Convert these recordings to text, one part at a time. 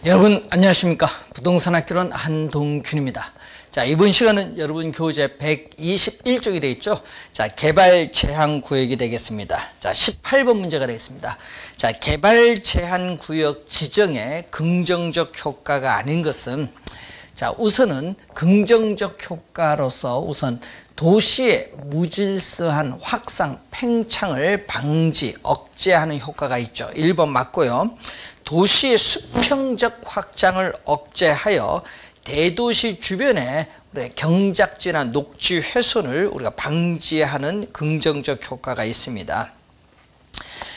여러분 안녕하십니까? 부동산 학교론 한동균입니다. 자, 이번 시간은 여러분 교재 121쪽이 되어 있죠. 자, 개발 제한 구역이 되겠습니다. 자, 18번 문제가 되겠습니다. 자, 개발 제한 구역 지정의 긍정적 효과가 아닌 것은, 자, 우선은 긍정적 효과로서 우선 도시의 무질서한 확산, 팽창을 방지, 억제하는 효과가 있죠. 1번 맞고요. 도시의 수평적 확장을 억제하여 대도시 주변에 경작지나 녹지 훼손을 우리가 방지하는 긍정적 효과가 있습니다.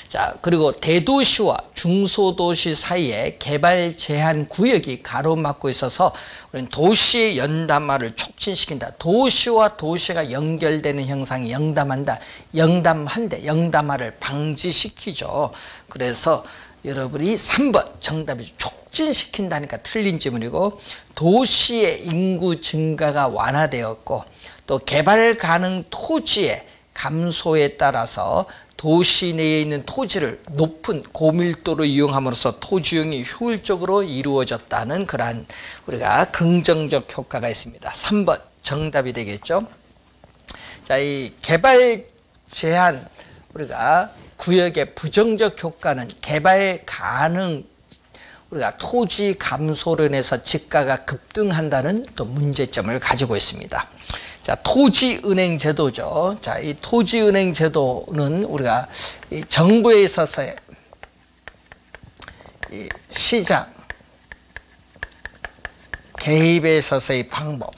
자, 그리고 대도시와 중소도시 사이에 개발 제한 구역이 가로막고 있어서 우리는 도시의 연담화를 촉진시킨다. 도시와 도시가 연결되는 형상이 영담화를 방지시키죠. 그래서 여러분이 3번 정답이 촉진시킨다니까 틀린 지문이고, 도시의 인구 증가가 완화되었고 또 개발 가능 토지의 감소에 따라서 도시 내에 있는 토지를 높은 고밀도로 이용함으로써 토지용이 효율적으로 이루어졌다는 그러한 우리가 긍정적 효과가 있습니다. 3번 정답이 되겠죠. 자, 이 개발 제한 우리가 구역의 부정적 효과는 개발 가능 우리가 토지 감소로 인해서 지가가 급등한다는 또 문제점을 가지고 있습니다. 자, 토지은행 제도죠. 자, 이 토지은행 제도는 우리가 이 정부에 있어서의 이 시장 개입에 있어서의 방법,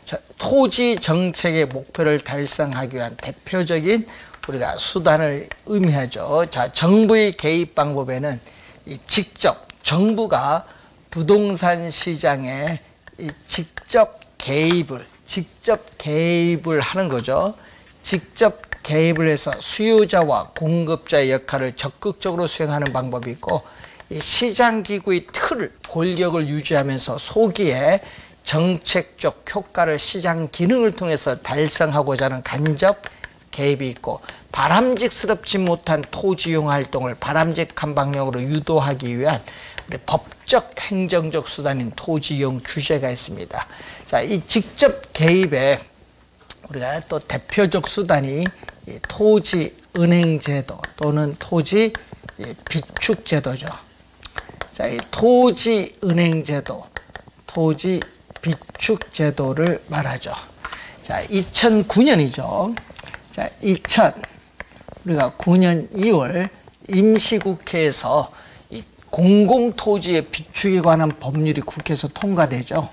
자, 토지 정책의 목표를 달성하기 위한 대표적인 우리가 수단을 의미하죠. 자, 정부의 개입 방법에는 이 직접 정부가 부동산 시장에 이 직접 개입을 하는 거죠. 직접 개입을 해서 수요자와 공급자의 역할을 적극적으로 수행하는 방법이 있고, 이 시장기구의 권력을 유지하면서 소기에 정책적 효과를 시장 기능을 통해서 달성하고자 하는 간접 개입이 있고, 바람직스럽지 못한 토지용 활동을 바람직한 방향으로 유도하기 위한 법적 행정적 수단인 토지용 규제가 있습니다. 자, 이 직접 개입에 우리가 또 대표적 수단이 토지은행 제도 또는 토지 비축 제도죠. 자, 이 토지은행 제도, 토지 비축 제도를 말하죠. 자, 2009년이죠. 자, 우리가 9년 2월 임시국회에서 이 공공토지의 비축에 관한 법률이 국회에서 통과되죠.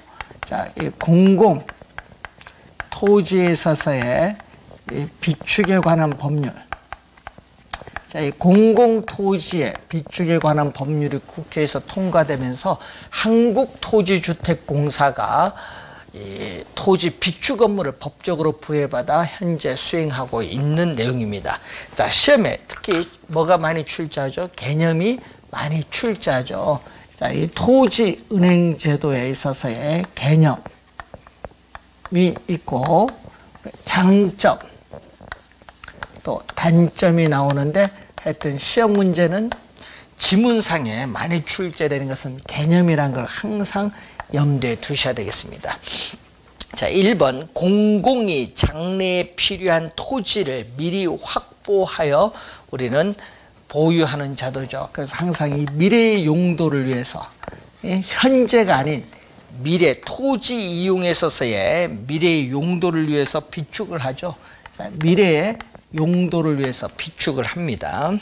자, 이 공공토지에 있어서의 이 비축에 관한 법률. 자, 이 공공토지의 비축에 관한 법률이 국회에서 통과되면서 한국토지주택공사가 이 토지 비축 업무를 법적으로 부여받아 현재 수행하고 있는 내용입니다. 자, 시험에 특히 뭐가 많이 출제하죠? 개념이 많이 출제하죠. 자, 이 토지은행 제도에 있어서의 개념이 있고 장점 또 단점이 나오는데, 하여튼 시험 문제는 지문상에 많이 출제되는 것은 개념이라는 걸 항상 염두에 두셔야 되겠습니다. 자, 1번 공공이 장래에 필요한 토지를 미리 확보하여 우리는 보유하는 제도죠. 그래서 항상 이 미래의 용도를 위해서, 현재가 아닌 미래 토지 이용에 있어서의 미래의 용도를 위해서 비축을 하죠. 자, 미래의 용도를 위해서 비축을 합니다.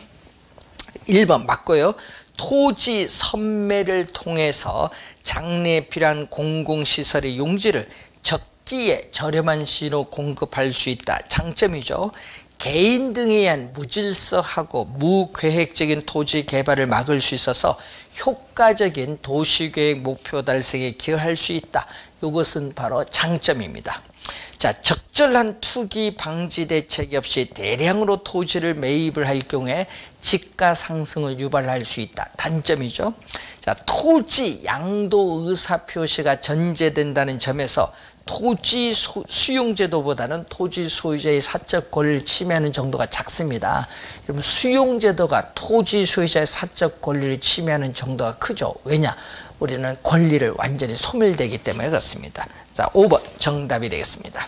1번 맞고요. 토지 선매를 통해서 장래에 필요한 공공시설의 용지를 적기에 저렴한 시로 공급할 수 있다. 장점이죠. 개인 등에 의한 무질서하고 무계획적인 토지 개발을 막을 수 있어서 효과적인 도시계획 목표 달성에 기여할 수 있다. 이것은 바로 장점입니다. 자, 적절한 투기 방지 대책이 없이 대량으로 토지를 매입을 할 경우에 지가 상승을 유발할 수 있다. 단점이죠. 자, 자, 토지 양도 의사 표시가 전제된다는 점에서 토지 수용제도보다는 토지 소유자의 사적 권리를 침해하는 정도가 작습니다. 그럼 수용제도가 토지 소유자의 사적 권리를 침해하는 정도가 크죠. 왜냐? 우리는 권리를 완전히 소멸되기 때문에 그렇습니다. 자, 5번 정답이 되겠습니다.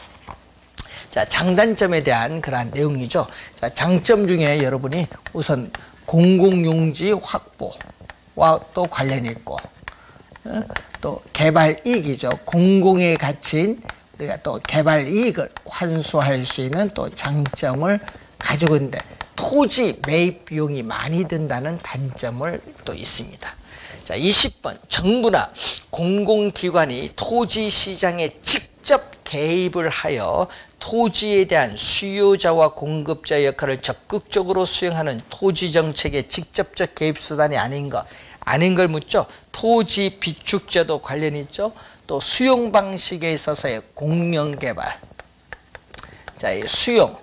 자, 장단점에 대한 그러한 내용이죠. 자, 장점 중에 여러분이 우선 공공용지 확보와 또 관련이 있고, 또 개발 이익이죠. 공공의 가치인 우리가 또 개발 이익을 환수할 수 있는 또 장점을 가지고 있는데, 토지 매입 비용이 많이 든다는 단점을 또 있습니다. 자, 20번 정부나 공공기관이 토지 시장에 직접 개입을 하여 토지에 대한 수요자와 공급자 역할을 적극적으로 수행하는 토지정책의 직접적 개입 수단이 아닌 걸 묻죠. 토지 비축제도 관련이 있죠. 또 수용 방식에 있어서의 공영개발, 자, 이 수용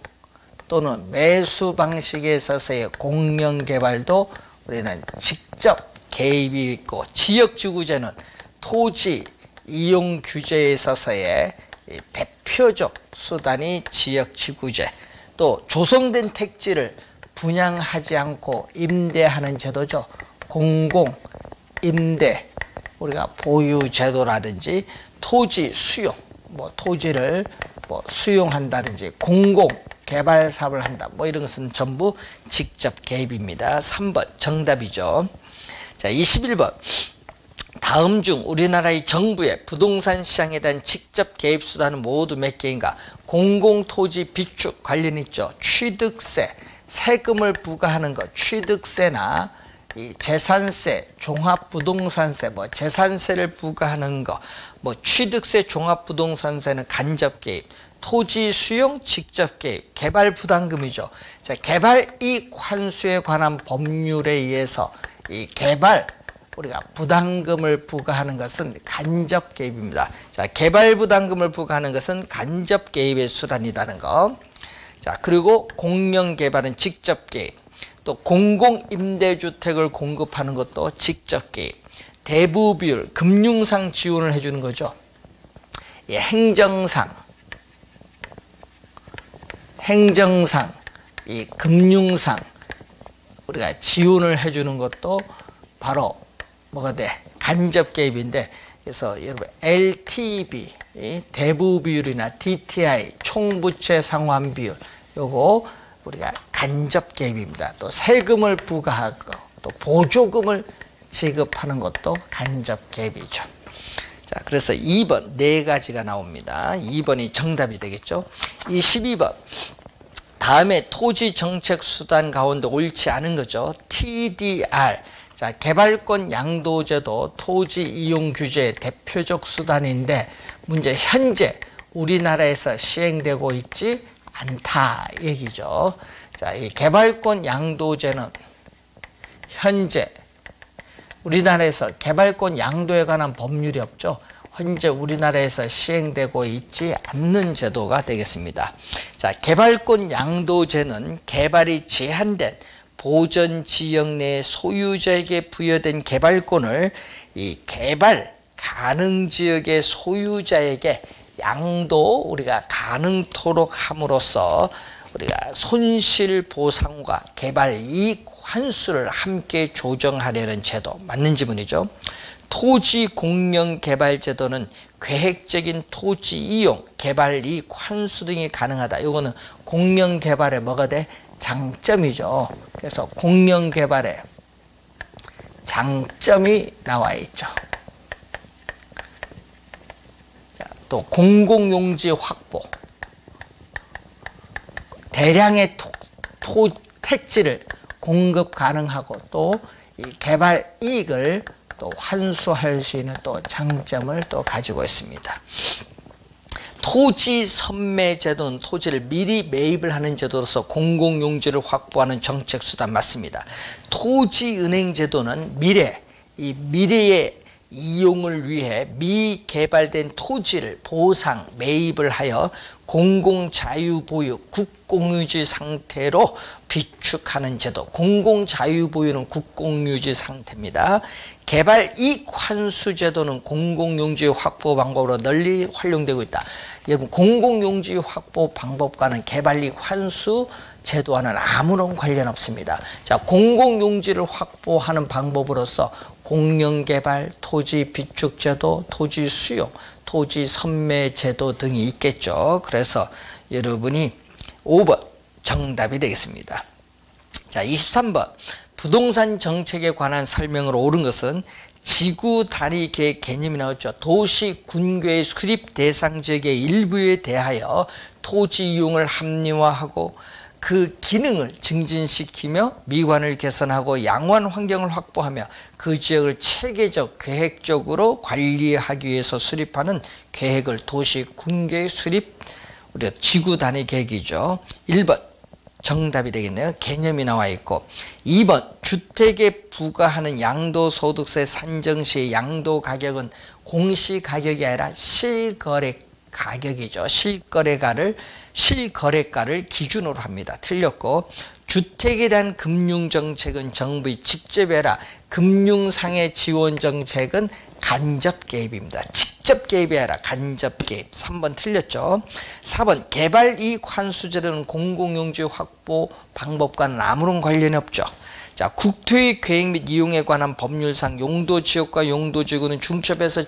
또는 매수 방식에 있어서의 공영개발도 우리는 직접 개입이 있고, 지역지구제는 토지 이용 규제에 있어서의 대표적 수단이 지역지구제, 또 조성된 택지를 분양하지 않고 임대하는 제도죠. 공공임대, 우리가 보유제도라든지 토지 수용, 토지를 수용한다든지 공공개발 사업을 한다, 이런 것은 전부 직접 개입입니다. 3번 정답이죠. 자, 21번 다음 중 우리나라의 정부의 부동산 시장에 대한 직접 개입 수단은 모두 몇 개인가? 공공토지 비축 관련 있죠. 취득세, 세금을 부과하는 것, 취득세나 이 재산세, 종합부동산세, 재산세를 부과하는 것, 취득세, 종합부동산세는 간접 개입, 토지 수용 직접 개입, 개발 부담금이죠. 자, 개발 이익 환수에 관한 법률에 의해서 이 개발 우리가 부담금을 부과하는 것은 간접 개입입니다. 자, 개발 부담금을 부과하는 것은 간접 개입의 수단이라는 거. 자, 그리고 공영 개발은 직접 개입. 또 공공 임대주택을 공급하는 것도 직접 개입. 대부 비율, 금융상 지원을 해주는 거죠. 예, 행정상, 이 금융상 우리가 지원을 해주는 것도 바로 뭐가 돼? 간접 개입인데, 그래서 여러분 LTV, 대부 비율이나 DTI, 총부채 상환 비율, 요거 우리가 간접 개입입니다. 또 세금을 부과하고 또 보조금을 지급하는 것도 간접 개입이죠. 자, 그래서 2번 네 가지가 나옵니다. 2번이 정답이 되겠죠. 22번 다음에 토지 정책 수단 가운데 옳지 않은 거죠. TDR. 자, 개발권 양도제도 토지 이용 규제의 대표적 수단인데, 문제 현재 우리나라에서 시행되고 있지 않다 얘기죠. 자, 이 개발권 양도제는 현재 우리나라에서 개발권 양도에 관한 법률이 없죠. 현재 우리나라에서 시행되고 있지 않는 제도가 되겠습니다. 자, 개발권 양도제는 개발이 제한된 보전 지역 내 소유자에게 부여된 개발권을 이 개발 가능 지역의 소유자에게 양도 우리가 가능토록 함으로써 우리가 손실 보상과 개발 이익 환수를 함께 조정하려는 제도, 맞는 지문이죠. 토지 공영 개발 제도는 계획적인 토지 이용, 개발 이익 환수 등이 가능하다. 이거는 공영 개발에 뭐가 돼? 장점이죠. 그래서 공영 개발에 장점이 나와 있죠. 자, 또 공공용지 확보, 대량의 택지를 공급 가능하고 또 이 개발 이익을 또 환수할 수 있는 또 장점을 또 가지고 있습니다. 토지 선매 제도는 토지를 미리 매입을 하는 제도로서 공공용지를 확보하는 정책 수단 맞습니다. 토지은행 제도는 미래의 이용을 위해 미개발된 토지를 보상, 매입을 하여 공공자유보유, 국공유지 상태로 비축하는 제도. 공공자유보유는 국공유지 상태입니다. 개발이익 환수제도는 공공용지 확보 방법으로 널리 활용되고 있다. 여러분, 공공용지 확보 방법과는 개발이익 환수 제도와는 아무런 관련 없습니다. 자, 공공용지를 확보하는 방법으로서 공영개발, 토지 비축제도, 토지 수용, 토지 선매제도 등이 있겠죠. 그래서 여러분이 5번 정답이 되겠습니다. 자, 23번 부동산 정책에 관한 설명으로 옳은 것은 지구 단위 계획 개념이 나왔죠. 도시 군계의 수립 대상 지역의 일부에 대하여 토지 이용을 합리화하고 그 기능을 증진시키며 미관을 개선하고 양호한 환경을 확보하며 그 지역을 체계적, 계획적으로 관리하기 위해서 수립하는 계획을 도시 군계의 수립, 우리가 지구 단위 계획이죠. 1번 정답이 되겠네요. 개념이 나와 있고. 2번 주택에 부과하는 양도소득세 산정 시 양도 가격은 공시가격이 아니라 실거래 가격이죠. 실거래가를 기준으로 합니다. 틀렸고, 주택에 대한 금융정책은 정부의 직접 해라. 금융상의 지원정책은 간접 개입입니다. 직접 개입이 아니라 간접 개입. 3번 틀렸죠. 4번 개발이익 환수제도는 공공용지 확보 방법과는 아무런 관련이 없죠. 자, 국토의 계획 및 이용에 관한 법률상 용도지역과 용도지구는 중첩해서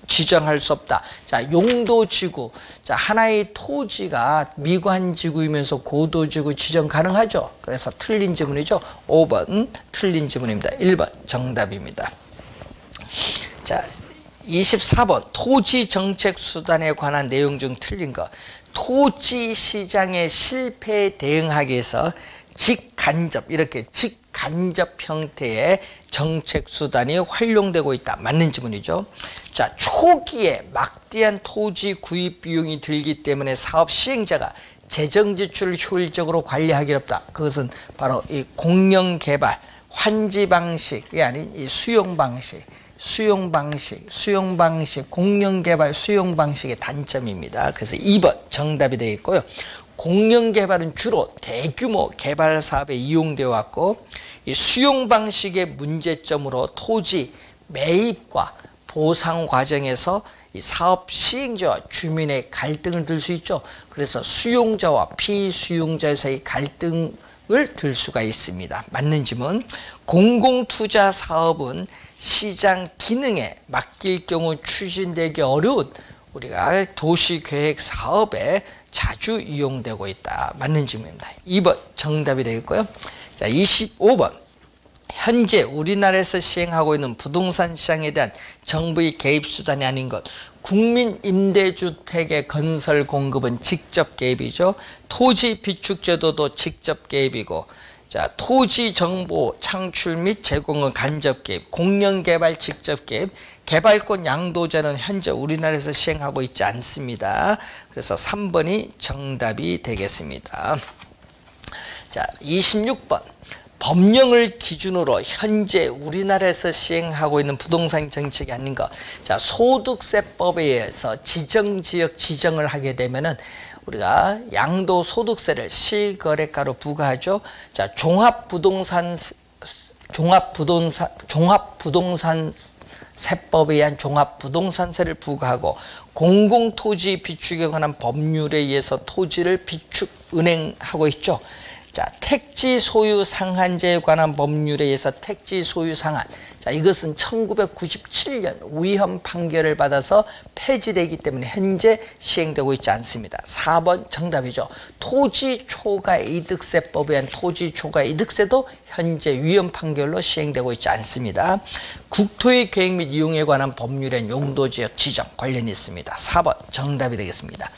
지정할 수 없다. 자, 용도지구. 자, 하나의 토지가 미관지구이면서 고도지구 지정 가능하죠. 그래서 틀린 지문이죠. 5번 틀린 지문입니다. 1번 정답입니다. 자, 24번 토지 정책 수단에 관한 내용 중 틀린 거. 토지 시장의 실패에 대응하기 위해서 직간접, 이렇게 직간접 형태의 정책 수단이 활용되고 있다. 맞는 지문이죠. 자, 초기에 막대한 토지 구입 비용이 들기 때문에 사업 시행자가 재정 지출을 효율적으로 관리하기 어렵다. 그것은 바로 이 공영 개발, 환지 방식이 아닌 이 수용 방식, 공영 개발 수용 방식의 단점입니다. 그래서 2번 정답이 되겠고요. 공영 개발은 주로 대규모 개발 사업에 이용되어 왔고, 이 수용 방식의 문제점으로 토지 매입과 보상 과정에서 이 사업 시행자와 주민의 갈등을 들 수 있죠. 그래서 수용자와 피수용자 사이 갈등을 들 수가 있습니다. 맞는 질문. 공공투자 사업은 시장 기능에 맡길 경우 추진되기 어려운 우리가 도시계획 사업에 자주 이용되고 있다. 맞는 질문입니다. 2번 정답이 되겠고요. 자, 25번. 현재 우리나라에서 시행하고 있는 부동산 시장에 대한 정부의 개입 수단이 아닌 것. 국민 임대주택의 건설 공급은 직접 개입이죠. 토지 비축 제도도 직접 개입이고, 자, 토지 정보 창출 및 제공은 간접 개입, 공영 개발 직접 개입, 개발권 양도제는 현재 우리나라에서 시행하고 있지 않습니다. 그래서 3번이 정답이 되겠습니다. 자, 26번. 법령을 기준으로 현재 우리나라에서 시행하고 있는 부동산 정책이 아닌 것. 자, 소득세법에 의해서 지정지역 지정을 하게 되면은 우리가 양도소득세를 실거래가로 부과하죠. 자, 종합부동산세법에 의한 종합부동산세를 부과하고, 공공토지 비축에 관한 법률에 의해서 토지를 비축 은행하고 있죠. 자, 택지 소유 상한제에 관한 법률에 의해서 택지 소유 상한. 자, 이것은 1997년 위헌 판결을 받아서 폐지되기 때문에 현재 시행되고 있지 않습니다. 4번 정답이죠. 토지 초과 이득세법에 의한 토지 초과 이득세도 현재 위헌 판결로 시행되고 있지 않습니다. 국토의 계획 및 이용에 관한 법률엔 용도지역 지정 관련이 있습니다. 4번 정답이 되겠습니다.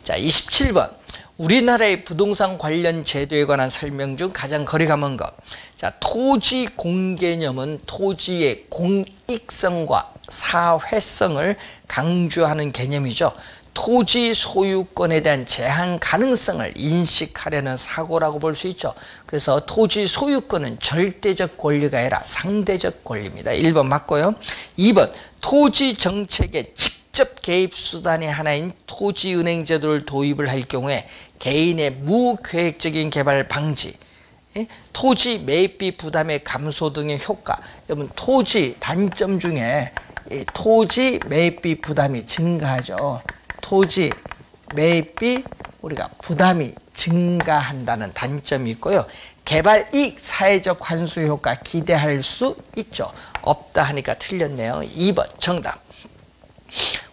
자, 27번. 우리나라의 부동산 관련 제도에 관한 설명 중 가장 거리가 먼 것. 자, 토지 공개념은 토지의 공익성과 사회성을 강조하는 개념이죠. 토지 소유권에 대한 제한 가능성을 인식하려는 사고라고 볼 수 있죠. 그래서 토지 소유권은 절대적 권리가 아니라 상대적 권리입니다. 1번 맞고요. 2번 토지 정책의 직접 개입 수단의 하나인 토지은행 제도를 도입을 할 경우에 개인의 무계획적인 개발 방지, 토지 매입비 부담의 감소 등의 효과. 여러분 토지 단점 중에 토지 매입비 부담이 증가하죠. 토지 매입비 우리가 부담이 증가한다는 단점이 있고요. 개발 이익 사회적 환수 효과 기대할 수 있죠. 없다 하니까 틀렸네요. 2번 정답.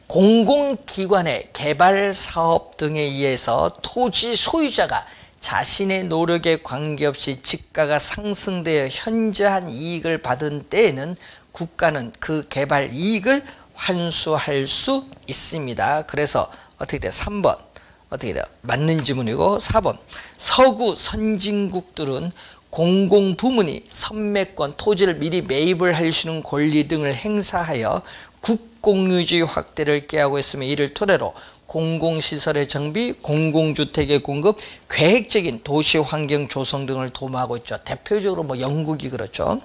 공공기관의 개발 사업 등에 의해서 토지 소유자가 자신의 노력에 관계없이 지가가 상승되어 현저한 이익을 받은 때에는 국가는 그 개발 이익을 환수할 수 있습니다. 그래서 어떻게 돼? 3번 어떻게 돼요? 맞는 지문이고 4번 서구 선진국들은 공공부문이 선매권 토지를 미리 매입을 할 수 있는 권리 등을 행사하여 국공유지 확대를 꾀하고 있으며 이를 토대로 공공시설의 정비, 공공주택의 공급, 계획적인 도시환경 조성 등을 도모하고 있죠. 대표적으로 뭐 영국이 그렇죠.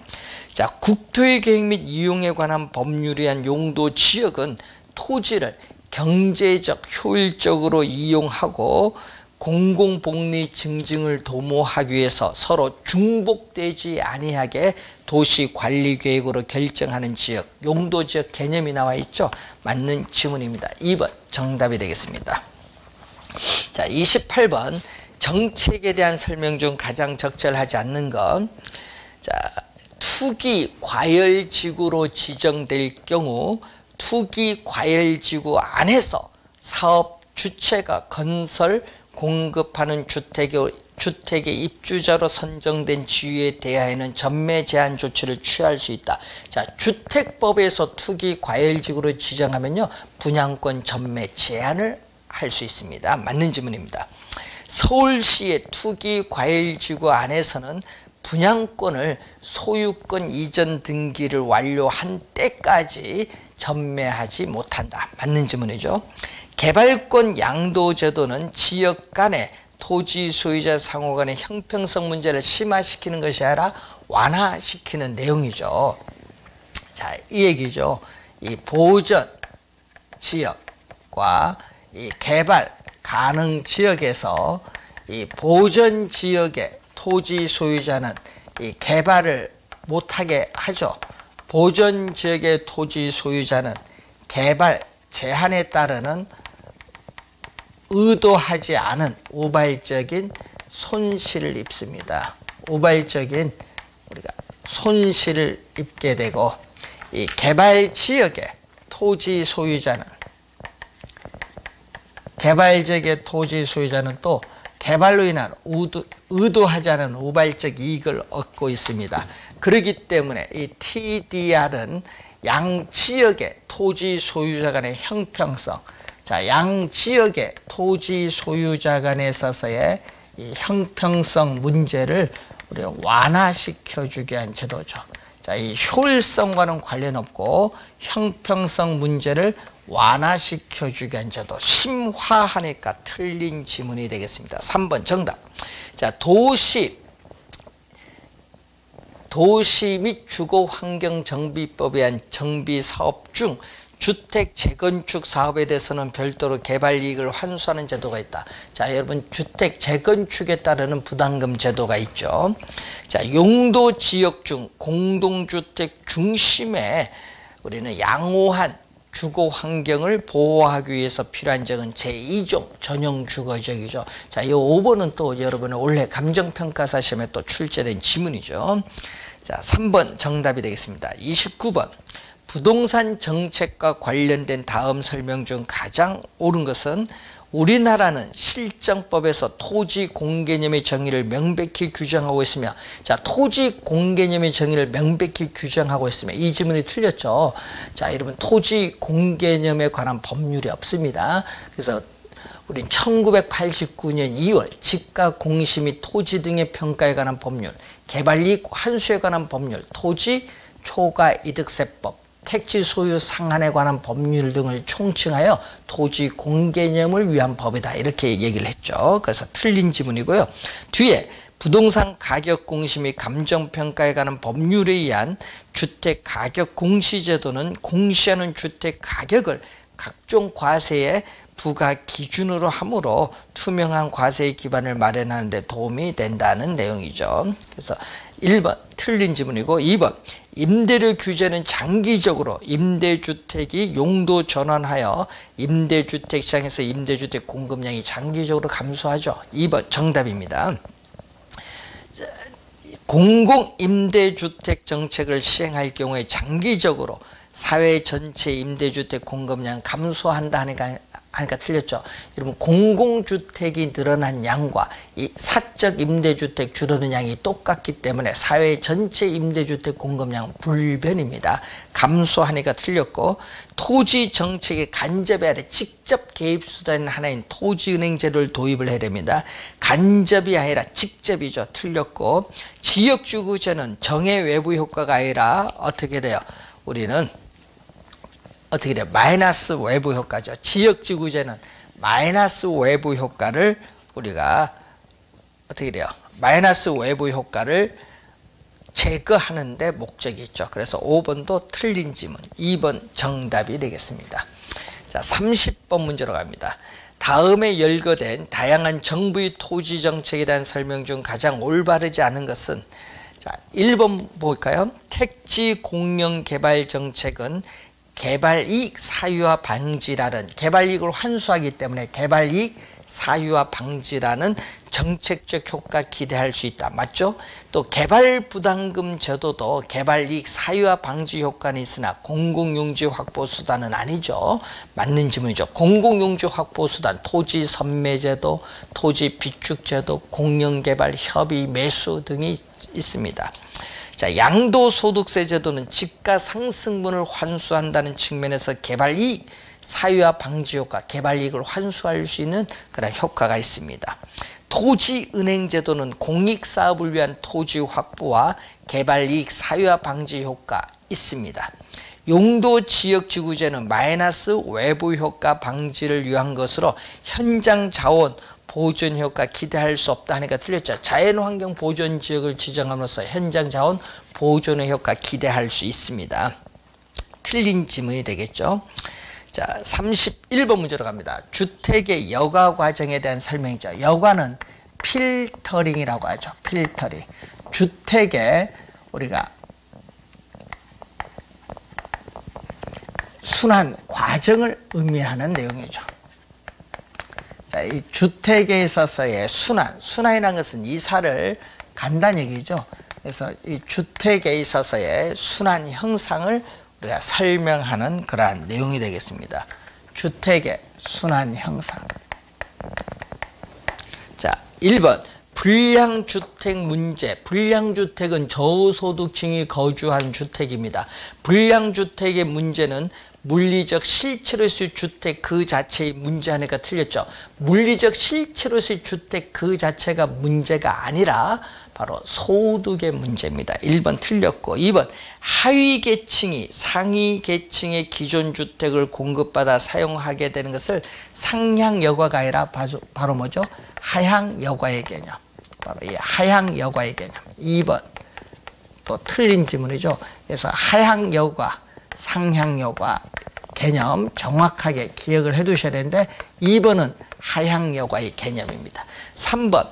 자, 국토의 계획 및 이용에 관한 법률에 한 용도 지역은 토지를 경제적, 효율적으로 이용하고 공공복리 증진을 도모하기 위해서 서로 중복되지 아니하게 도시관리계획으로 결정하는 지역, 용도지역 개념이 나와 있죠. 맞는 지문입니다. 2번 정답이 되겠습니다. 자, 28번 정책에 대한 설명 중 가장 적절하지 않는 것. 자, 투기 과열지구로 지정될 경우 투기 과열지구 안에서 사업 주체가 건설 공급하는 주택의 입주자로 선정된 지위에 대하여는 전매 제한 조치를 취할 수 있다. 자, 주택법에서 투기 과열지구로 지정하면요 분양권 전매 제한을 할 수 있습니다. 맞는 질문입니다. 서울시의 투기 과열지구 안에서는 분양권을 소유권 이전 등기를 완료한 때까지 전매하지 못한다. 맞는 질문이죠. 개발권 양도 제도는 지역 간의 토지 소유자 상호 간의 형평성 문제를 심화시키는 것이 아니라 완화시키는 내용이죠. 자, 이 얘기죠. 이 보전 지역과 이 개발 가능 지역에서 이 보전 지역의 토지 소유자는 이 개발을 못하게 하죠. 보전 지역의 토지 소유자는 개발 제한에 따르는 의도하지 않은 우발적인 손실을 입습니다. 우발적인 우리가 손실을 입게 되고 이 개발 지역의 토지 소유자는 또 개발로 인한 의도하지 않은 우발적 이익을 얻고 있습니다. 그렇기 때문에 이 TDR은 양 지역의 토지 소유자 간의 형평성, 자, 양 지역의 토지 소유자 간에 있어서의 이 형평성 문제를 우리가 완화시켜주게 한 제도죠. 자, 이 효율성과는 관련 없고 형평성 문제를 완화시켜주게 한 제도. 심화하니까 틀린 지문이 되겠습니다. 3번 정답. 자, 도시 및 주거환경정비법에 의한 정비사업 중 주택 재건축 사업에 대해서는 별도로 개발 이익을 환수하는 제도가 있다. 자, 여러분 주택 재건축에 따르는 부담금 제도가 있죠. 자, 용도 지역 중 공동주택 중심에 우리는 양호한 주거 환경을 보호하기 위해서 필요한 적은 제2종 전용 주거지역이죠. 자, 이 5번은 또 여러분의 올해 감정평가사 시험에 또 출제된 지문이죠. 자, 3번 정답이 되겠습니다. 29번 부동산 정책과 관련된 다음 설명 중 가장 옳은 것은 우리나라는 실정법에서 토지 공개념의 정의를 명백히 규정하고 있으며, 자, 토지 공개념의 정의를 명백히 규정하고 있으며, 이 지문이 틀렸죠. 자, 여러분 토지 공개념에 관한 법률이 없습니다. 그래서 우린 1989년 2월 집가 공시 및 토지 등의 평가에 관한 법률, 개발이익 환수에 관한 법률, 토지 초과이득세법, 택지 소유 상한에 관한 법률 등을 총칭하여 토지 공개념을 위한 법이다. 이렇게 얘기를 했죠. 그래서 틀린 지문이고요. 뒤에 부동산 가격 공시 및 감정평가에 관한 법률에 의한 주택 가격 공시제도는 공시하는 주택 가격을 각종 과세의 부과 기준으로 하므로 투명한 과세의 기반을 마련하는 데 도움이 된다는 내용이죠. 그래서 1번 틀린 지문이고, 2번 임대료 규제는 장기적으로 임대주택이 용도 전환하여 임대주택 시장에서 임대주택 공급량이 장기적으로 감소하죠. 2번 정답입니다. 공공임대주택 정책을 시행할 경우에 장기적으로 사회 전체 임대주택 공급량 감소한다 하니까 틀렸죠. 여러분, 공공주택이 늘어난 양과 이 사적 임대주택 줄어든 양이 똑같기 때문에 사회 전체 임대주택 공급량 불변입니다. 감소하니까 틀렸고, 토지 정책의 간접이 아니라 직접 개입 수단인 하나인 토지은행제를 도입을 해야 됩니다. 간접이 아니라 직접이죠. 틀렸고, 지역주거제는 정해 외부 효과가 아니라 어떻게 돼요? 우리는 어떻게 돼요? 마이너스 외부 효과죠. 지역지구제는 마이너스 외부 효과를 우리가 어떻게 돼요? 마이너스 외부 효과를 제거하는 데 목적이 있죠. 그래서 5번도 틀린 지문, 2번 정답이 되겠습니다. 자, 30번 문제로 갑니다. 다음에 열거된 다양한 정부의 토지 정책에 대한 설명 중 가장 올바르지 않은 것은, 자, 1번 볼까요? 택지 공영 개발 정책은 개발이익 사유화 방지라는, 개발이익을 환수하기 때문에 개발이익 사유화 방지라는 정책적 효과 기대할 수 있다. 맞죠? 또 개발부담금 제도도 개발이익 사유화 방지 효과는 있으나 공공용지 확보 수단은 아니죠. 맞는 질문이죠. 공공용지 확보 수단, 토지 선매제도, 토지 비축제도, 공영개발 협의 매수 등이 있습니다. 자, 양도소득세 제도는 집가 상승분을 환수한다는 측면에서 개발이익 사유화 방지 효과, 개발이익을 환수할 수 있는 그런 효과가 있습니다. 토지은행 제도는 공익사업을 위한 토지 확보와 개발이익 사유화 방지 효과 있습니다. 용도지역지구제는 마이너스 외부 효과 방지를 위한 것으로 현장 자원 보존 효과 기대할 수 없다 하니까 틀렸죠. 자연환경 보존 지역을 지정함으로써 현장 자원 보존의 효과 기대할 수 있습니다. 틀린 지문이 되겠죠. 자, 31번 문제로 갑니다. 주택의 여과 과정에 대한 설명이죠. 여과는 필터링이라고 하죠. 필터링. 주택의 우리가 순환 과정을 의미하는 내용이죠. 자, 이 주택에 있어서의 순환이라는 것은 이사를 간다는 얘기죠. 그래서 이 주택에 있어서의 순환 형상을 우리가 설명하는 그러한 내용이 되겠습니다. 주택의 순환 형상. 자, 1번 불량주택 문제. 불량주택은 저소득층이 거주한 주택입니다. 불량주택의 문제는 물리적 실체로서의 주택 그 자체의 문제 하니까 틀렸죠. 물리적 실체로서의 주택 그 자체가 문제가 아니라 바로 소득의 문제입니다. 1번 틀렸고, 2번 하위 계층이 상위 계층의 기존 주택을 공급받아 사용하게 되는 것을 상향 여과가 아니라 바로 뭐죠? 하향 여과의 개념. 바로 이 하향 여과의 개념. 2번 또 틀린 지문이죠. 그래서 하향 여과, 상향 여과 개념 정확하게 기억을 해 두셔야 되는데 2번은 하향 여과의 개념입니다. 3번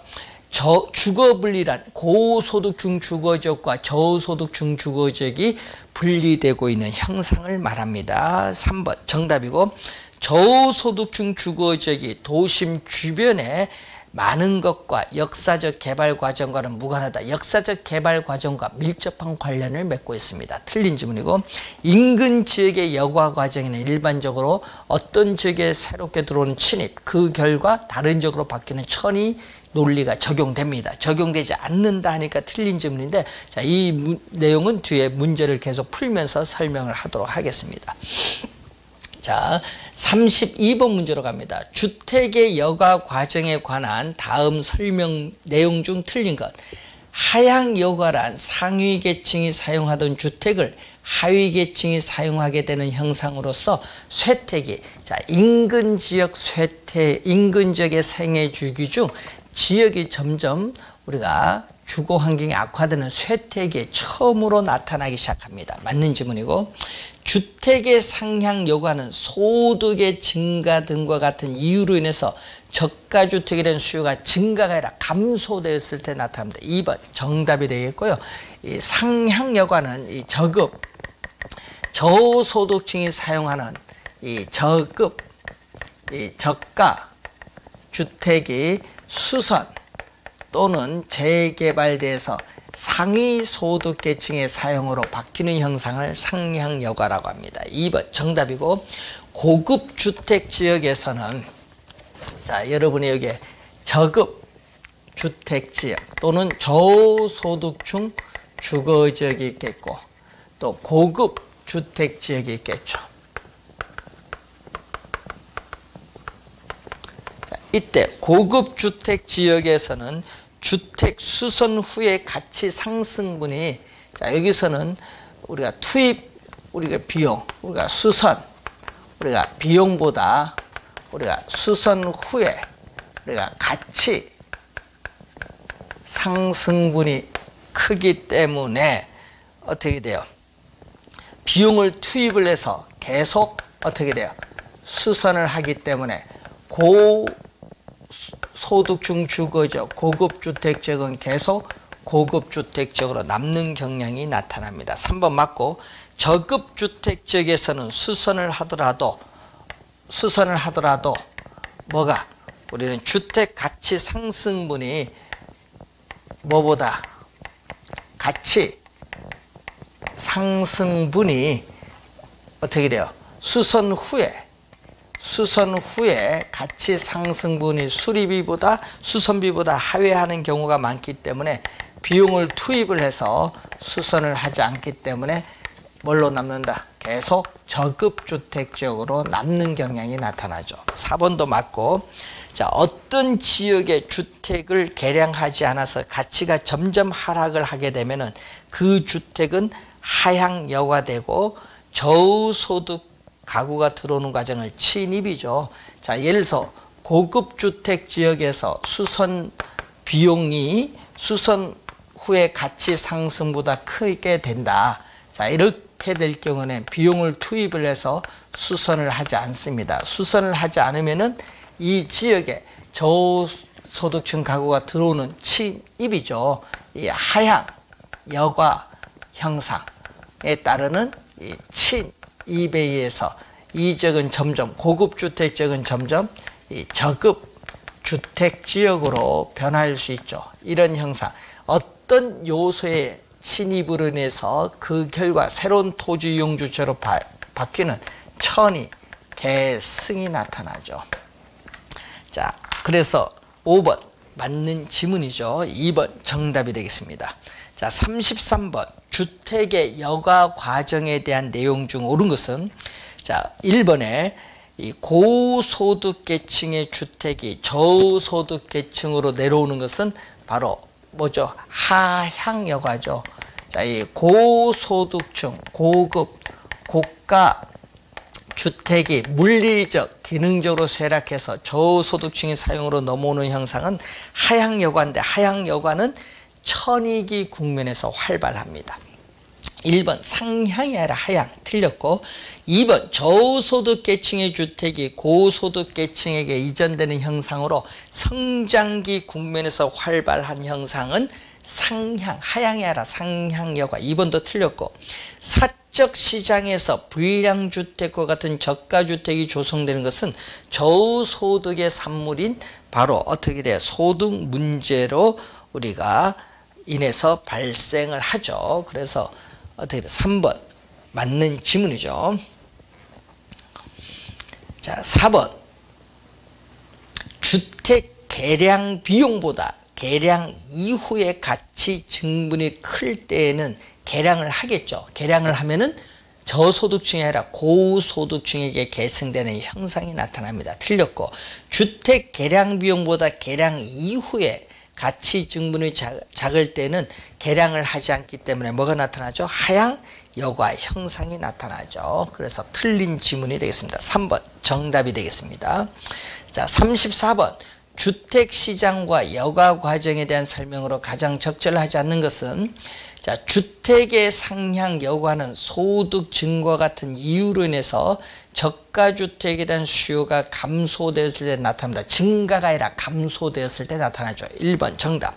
주거분리란 고소득층 주거지역과 저소득층 주거지역이 분리되고 있는 형상을 말합니다. 3번 정답이고, 저소득층 주거지역이 도심 주변에 많은 것과 역사적 개발 과정과는 무관하다. 역사적 개발 과정과 밀접한 관련을 맺고 있습니다. 틀린 지문이고, 인근 지역의 여과 과정에는 일반적으로 어떤 지역에 새롭게 들어오는 침입, 그 결과 다른 지역으로 바뀌는 천이 논리가 적용됩니다. 적용되지 않는다 하니까 틀린 질문인데, 자, 이 내용은 뒤에 문제를 계속 풀면서 설명을 하도록 하겠습니다. 자, 32번 문제로 갑니다. 주택의 여과 과정에 관한 다음 설명 내용 중 틀린 것. 하향 여과란 상위 계층이 사용하던 주택을 하위 계층이 사용하게 되는 형상으로서 쇠퇴기, 자, 인근 지역 쇠퇴, 인근 지역의 생애 주기 중 지역이 점점 우리가 주거 환경이 악화되는 쇠퇴기에 처음으로 나타나기 시작합니다. 맞는 지문이고, 주택의 상향 여과는 소득의 증가 등과 같은 이유로 인해서 저가주택에 대한 수요가 증가가 아니라 감소되었을 때 나타납니다. 2번 정답이 되겠고요. 이 상향 여과는 이 저급, 저소득층이 사용하는 이 저급, 이 저가 주택이 수선 또는 재개발돼서 상위 소득 계층의 사용으로 바뀌는 형상을 상향 여과라고 합니다. 2번 정답이고, 고급 주택 지역에서는, 자, 여러분이 여기 저급 주택 지역 또는 저소득층 주거 지역이 있겠고, 또 고급 주택 지역이 있겠죠. 자, 이때 고급 주택 지역에서는 주택 수선 후의 가치 상승분이, 자, 여기서는 우리가 투입, 우리가 비용, 우리가 수선, 우리가 비용보다 우리가 수선 후에 우리가 가치 상승분이 크기 때문에 어떻게 돼요? 비용을 투입을 해서 계속 어떻게 돼요? 수선을 하기 때문에 고소득층 주거지역, 고급주택지역은 계속 고급주택지역으로 남는 경향이 나타납니다. 3번 맞고, 저급주택지역에서는 수선을 하더라도 뭐가? 우리는 주택 가치 상승분이 뭐보다? 가치 상승분이 어떻게 돼요? 수선 후에 가치 상승분이 수리비보다 수선비보다 하회하는 경우가 많기 때문에 비용을 투입을 해서 수선을 하지 않기 때문에 뭘로 남는다? 계속 저급주택 지역으로 남는 경향이 나타나죠. 4번도 맞고, 자, 어떤 지역의 주택을 개량하지 않아서 가치가 점점 하락을 하게 되면은 그 주택은 하향 여과되고 저소득 가구가 들어오는 과정을 침입이죠. 자, 예를 들어서 고급주택 지역에서 수선 비용이 수선 후에 가치 상승보다 크게 된다. 자, 이렇게 될 경우는 비용을 투입을 해서 수선을 하지 않습니다. 수선을 하지 않으면은 이 지역에 저소득층 가구가 들어오는 침입이죠. 이 하향 여과 형상에 따르는 이 침입에 의해서 이 지역은 점점, 고급주택 지역은 점점 이 저급주택 지역으로 변할 수 있죠. 이런 형상, 어떤 요소의 침입으로 인해서 그 결과 새로운 토지 이용주체로 바뀌는 천이, 계승이 나타나죠. 자, 그래서 5번 맞는 지문이죠. 2번 정답이 되겠습니다. 자, 33번 주택의 여가 과정에 대한 내용 중 옳은 것은, 자, 1번에 이 고소득 계층의 주택이 저소득 계층으로 내려오는 것은 바로 뭐죠? 하향 여가죠. 자, 이 고소득층, 고급, 고가 주택이 물리적, 기능적으로 쇠락해서 저소득층의 사용으로 넘어오는 형상은 하향 여가인데, 하향 여가는 천이기 국면에서 활발합니다. 1번 상향이 아니라 하향, 틀렸고, 2번 저소득 계층의 주택이 고소득 계층에게 이전되는 형상으로 성장기 국면에서 활발한 형상은 상향, 하향이 아니라 상향 여가. 2번도 틀렸고, 사적 시장에서 불량주택과 같은 저가주택이 조성되는 것은 저소득의 산물인 바로 어떻게 돼요? 소득 문제로 우리가 인해서 발생을 하죠. 그래서 어떻게 돼? 3번 맞는 지문이죠. 자, 4번 주택 개량 비용보다 개량 이후의 가치 증분이 클 때에는 개량을 하겠죠. 개량을 하면은 저소득층이 아니라 고소득층에게 계승되는 형상이 나타납니다. 틀렸고, 주택 개량 비용보다 개량 이후에 가치 증분이 작을 때는 계량을 하지 않기 때문에 뭐가 나타나죠? 하향 여과 형상이 나타나죠. 그래서 틀린 지문이 되겠습니다. 3번 정답이 되겠습니다. 자, 34번 주택시장과 여가 과정에 대한 설명으로 가장 적절하지 않는 것은, 자, 주택의 상향 여과는 소득 증가 같은 이유로 인해서 저가주택에 대한 수요가 감소되었을 때 나타납니다. 증가가 아니라 감소되었을 때 나타나죠. 1번 정답.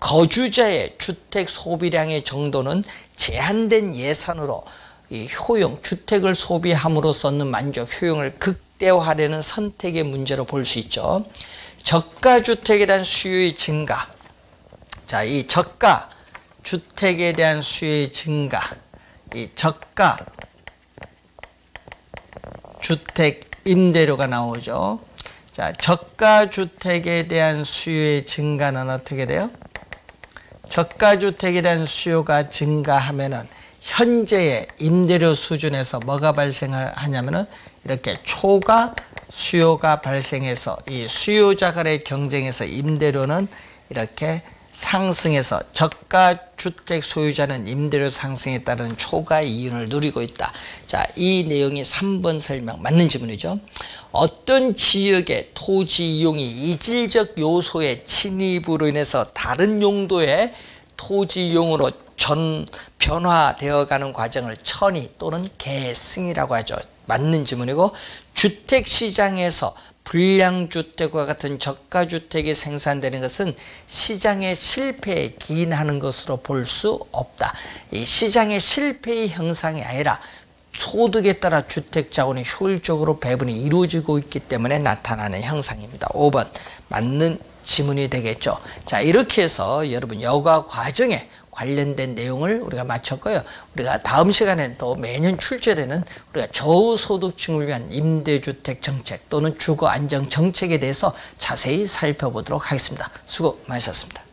거주자의 주택 소비량의 정도는 제한된 예산으로 이 효용, 주택을 소비함으로써 얻는 만족, 효용을 극대화하려는 선택의 문제로 볼 수 있죠. 저가주택에 대한 수요의 증가. 자, 이 저가 주택에 대한 수요의 증가, 이 저가 주택 임대료가 나오죠. 자, 저가 주택에 대한 수요의 증가는 어떻게 돼요? 저가 주택에 대한 수요가 증가하면은 현재의 임대료 수준에서 뭐가 발생하냐면은 이렇게 초과 수요가 발생해서 이 수요자 간의 경쟁에서 임대료는 이렇게 상승해서 저가 주택 소유자는 임대료 상승에 따른 초과 이윤을 누리고 있다. 자, 이 내용이 3번 설명 맞는 지문이죠. 어떤 지역의 토지 이용이 이질적 요소의 침입으로 인해서 다른 용도의 토지 이용으로 변화되어가는 과정을 천이 또는 계승이라고 하죠. 맞는 지문이고, 주택시장에서 불량주택과 같은 저가주택이 생산되는 것은 시장의 실패에 기인하는 것으로 볼 수 없다. 이 시장의 실패의 형상이 아니라 소득에 따라 주택 자원이 효율적으로 배분이 이루어지고 있기 때문에 나타나는 형상입니다. 5번 맞는 지문이 되겠죠. 자, 이렇게 해서 여러분 여가 과정에 관련된 내용을 우리가 마쳤고요. 우리가 다음 시간에는 또 매년 출제되는 우리가 저소득층을 위한 임대주택 정책 또는 주거 안정 정책에 대해서 자세히 살펴보도록 하겠습니다. 수고 많으셨습니다.